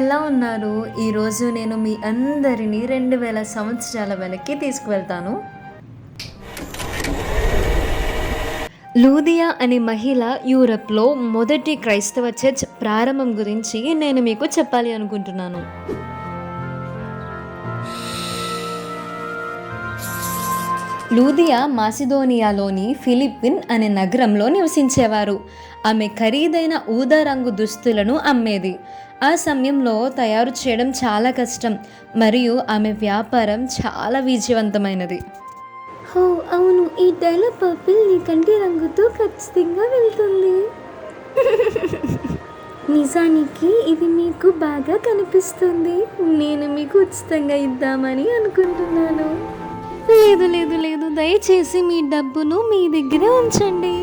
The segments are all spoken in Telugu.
ఎలా ఉన్నారు? ఈరోజు నేను మీ అందరినీ 2000 సంవత్సరాల వెనక్కి తీసుకువెళ్తాను. లూదియా అనే మహిళ యూరప్‌లో మొదటి క్రైస్తవ చర్చ్ ప్రారంభం గురించి నేను మీకు చెప్పాలి అనుకుంటున్నాను. లూదియా మాసిదోనియాలోని ఫిలిప్పిన్ అనే నగరంలో నివసించేవారు. ఆమె ఖరీదైన ఊదా రంగు దుస్తులను అమ్మేది. ఆ సమయంలో తయారు చేయడం చాలా కష్టం మరియు ఆమె వ్యాపారం చాలా విజయవంతమైనది. హో అవును, ఈ డైలాగ్ పర్పుల్ నీ కంటి రంగుతో ఖచ్చితంగా వెళ్తుంది. నిజానికి ఇది మీకు బాగా కనిపిస్తుంది. నేను మీకు ఉచితంగా ఇద్దామని అనుకుంటున్నాను. లేదు లేదు లేదు, దయచేసి మీ డబ్బును మీ దగ్గరే ఉంచండి.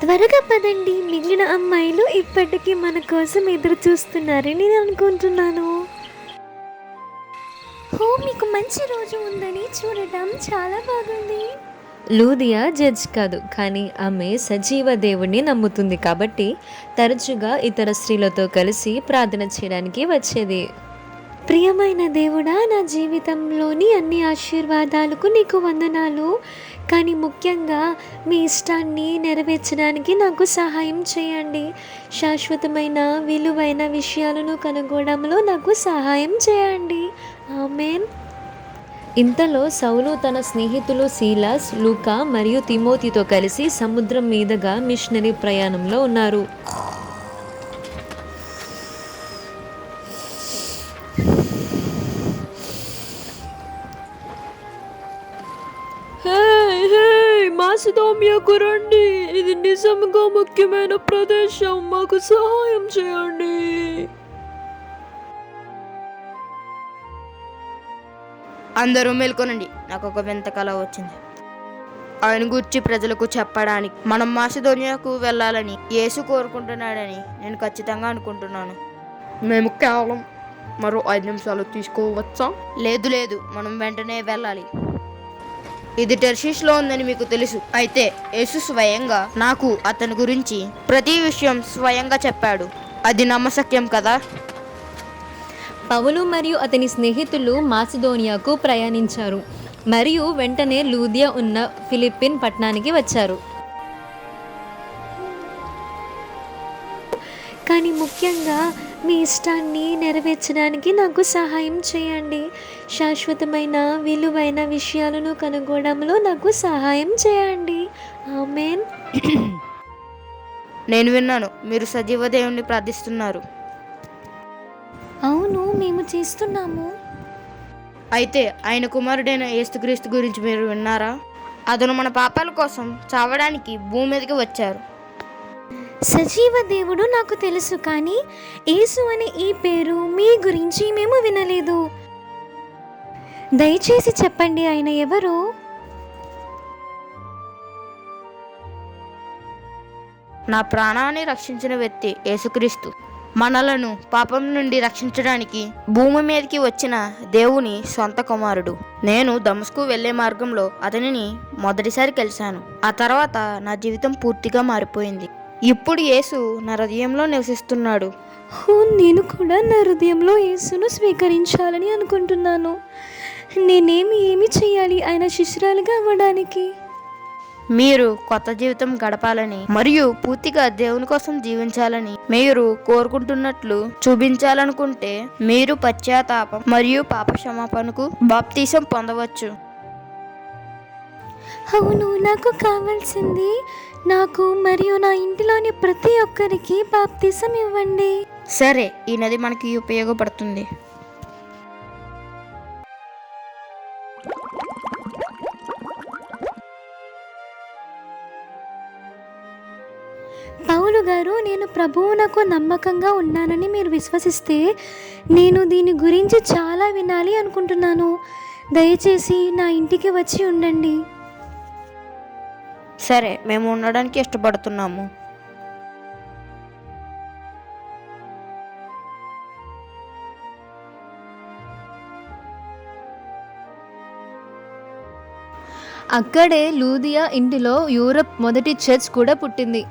త్వరగా పదండి, మిగిలిన అమ్మాయిలు ఇప్పటికీ మన కోసం ఎదురు చూస్తున్నారని నేను అనుకుంటున్నాను. హో, మీకు మంచి రోజు ఉందని చూడటం చాలా బాగుంది. లూదియా జడ్జ్ కాదు, కానీ ఆమె సజీవ దేవుణ్ణి నమ్ముతుంది కాబట్టి తరచుగా ఇతర స్త్రీలతో కలిసి ప్రార్థన చేయడానికి వచ్చేది. ప్రియమైన దేవుడా, నా జీవితంలోని అన్ని ఆశీర్వాదాలకు నీకు వందనాలు. కానీ ముఖ్యంగా మీ ఇష్టాన్ని నెరవేర్చడానికి నాకు సహాయం చేయండి. శాశ్వతమైన విలువైన విషయాలను కనుగొనడంలో నాకు సహాయం చేయండి. ఆమేన్. ఇంతలో సౌలు తన స్నేహితులు సీలాస్, లూకా మరియు తిమోతితో కలిసి సముద్రం మీదుగా మిషనరీ ప్రయాణంలో ఉన్నారు. మాసిదోనియాకు రండి, ఇది నిజంగా ముఖ్యమైన ప్రదేశం, మాకు సహాయం చేయండి. అందరూ మేల్కొనండి, నాకు ఒక వింత కల వచ్చింది. ఆయన గురించి ప్రజలకు చెప్పడానికి మనం మాసిదోనియాకు వెళ్ళాలని యేసు కోరుకుంటున్నాడని నేను ఖచ్చితంగా అనుకుంటున్నాను. మేము కేవలం మరో 5 నిమిషాలు తీసుకోవచ్చా? లేదు లేదు, మనం వెంటనే వెళ్ళాలి. ఇది టెర్షీష్లో ఉందని మీకు తెలుసు. అయితే యేసు స్వయంగా నాకు అతని గురించి ప్రతి విషయం స్వయంగా చెప్పాడు. అది నమ్మశక్యం కదా? పౌలు మరియు అతని స్నేహితులు మాసిదోనియాకు ప్రయాణించారు మరియు వెంటనే లూదియా ఉన్న ఫిలిప్పిన్ పట్టణానికి వచ్చారు. కానీ ముఖ్యంగా మీ ఇష్టాన్ని నెరవేర్చడానికి నాకు సహాయం చేయండి. శాశ్వతమైన విలువైన విషయాలను కనుగొనడంలో నాకు సహాయం చేయండి. ఆమేన్. నేను విన్నాను, మీరు సజీవ దేవుణ్ణి ప్రార్థిస్తున్నారు. అవును, మేము చేస్తున్నాము. అయితే ఆయన కుమారుడైన యేసుక్రీస్తు గురించి మీరు విన్నారా? అతను మన పాపాల కోసం చావడానికి భూమి మీదకి వచ్చారు. సజీవ దేవుడు నాకు తెలుసు, కానీ యేసు అనే ఈ పేరు మీ గురించి మేము వినలేదు. దయచేసి చెప్పండి, ఆయన ఎవరు? నా ప్రాణాన్ని రక్షించిన వ్యక్తి యేసుక్రీస్తు. మనలను పాపం నుండి రక్షించడానికి భూమి మీదకి వచ్చిన దేవుని సొంత కుమారుడు. నేను దమస్కు వెళ్లే మార్గంలో అతనిని మొదటిసారి కలిశాను. ఆ తర్వాత నా జీవితం పూర్తిగా మారిపోయింది. ఇప్పుడు యేసు నా హృదయంలో నివసిస్తున్నాడు. నేను కూడా నా హృదయంలో యేసును స్వీకరించాలని అనుకుంటున్నాను. ఏమి చేయాలి ఆయన శిష్యురాలుగా అవ్వడానికి? మీరు కొత్త జీవితం గడపాలని మరియు పూర్తిగా దేవుని కోసం జీవించాలని మీరు కోరుకుంటున్నట్లు చూపించాలనుకుంటే మీరు పశ్చాత్తాపం మరియు పాప క్షమాపణకు బాప్తీసం పొందవచ్చు. అవును, నాకు కావాల్సింది నాకు మరియు నా ఇంటిలోని ప్రతి ఒక్కరికి బాప్తీసం ఇవ్వండి. సరే, ఈ నది మనకి ఉపయోగపడుతుంది. పౌలు గారు, నేను ప్రభువునకు నమ్మకంగా ఉన్నానని మీరు విశ్వసిస్తే నేను దీని గురించి చాలా వినాలి అనుకుంటున్నాను. దయచేసి నా ఇంటికి వచ్చి ఉండండి. సరే, మేము ఉండడానికి ఇష్టపడుతున్నాము. అక్కడే లూదియా ఇంటిలో యూరప్ మొదటి చర్చ్ కూడా పుట్టింది.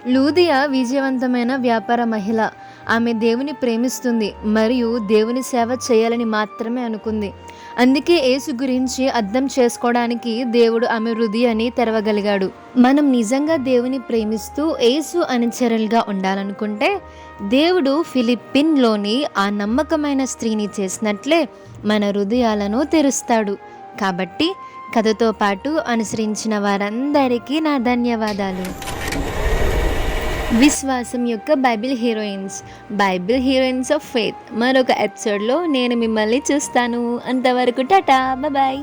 లూదియా విజయవంతమైన వ్యాపార మహిళ. ఆమె దేవుని ప్రేమిస్తుంది మరియు దేవుని సేవ చేయాలని మాత్రమే అనుకుంది. అందుకే యేసు గురించి అర్థం చేసుకోవడానికి దేవుడు ఆమె హృదయాన్ని తెరవగలిగాడు. మనం నిజంగా దేవుని ప్రేమిస్తూ యేసు అనుచరులుగా ఉండాలనుకుంటే దేవుడు ఫిలిప్పీన్లోని ఆ నమ్మకమైన స్త్రీని చేసినట్లే మన హృదయాలను తెరుస్తాడు. కాబట్టి కథతో పాటు అనుసరించిన వారందరికీ నా ధన్యవాదాలు. విశ్వాసం యొక్క బైబిల్ హీరోయిన్స్ ఆఫ్ ఫెయిత్ మరొక ఎపిసోడ్లో నేను మిమ్మల్ని చూస్తాను. అంతవరకు టాటా, బాయ్.